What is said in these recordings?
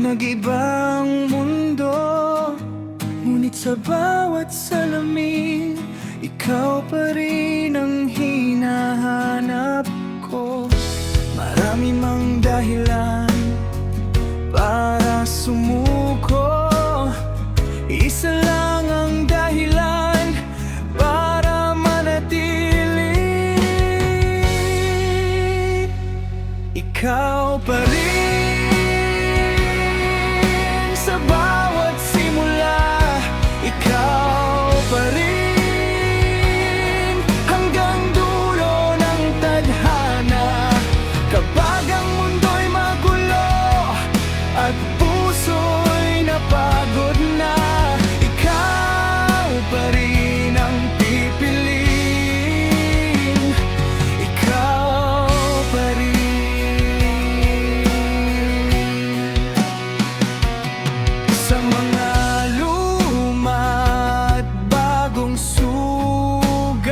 Nag-ibang mundo, ngunit sa bawat salamin, ikaw pa rin ang hinahanap ko. Marami mang dahilan para sumuko, isa lang ang dahilan para manatili. Ikaw pa rin sa bawat simula, ikaw pa rin hanggang dulo ng tadhana. Kapag ang mundo'y magulo at puso'y napagod na, ikaw pa rin ang pipiliin. Ikaw pa rin. Sa mga luma at bagong sugat,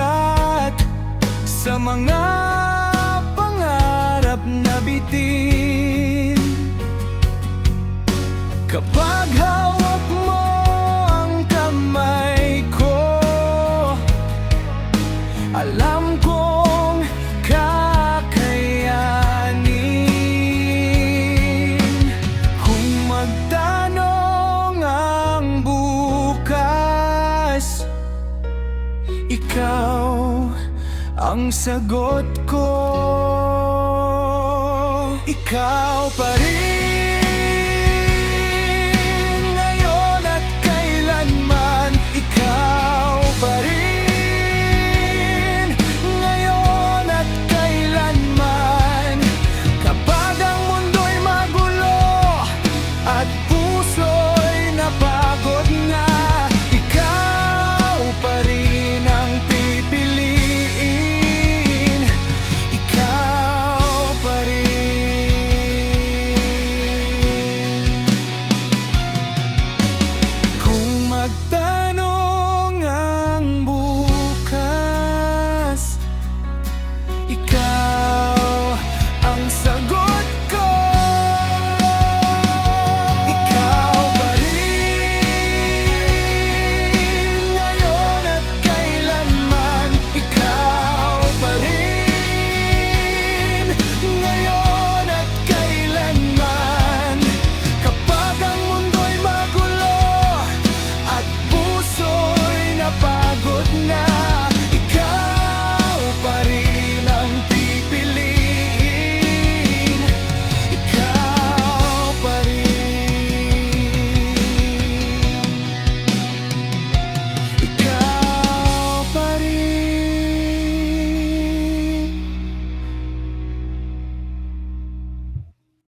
sa mga pangarap na bitin, kapag hawak mo ang kamay ko, alam kong kakayanin. Kung magtanong ang bukas, ikaw ang sagot ko. Ikaw pa rin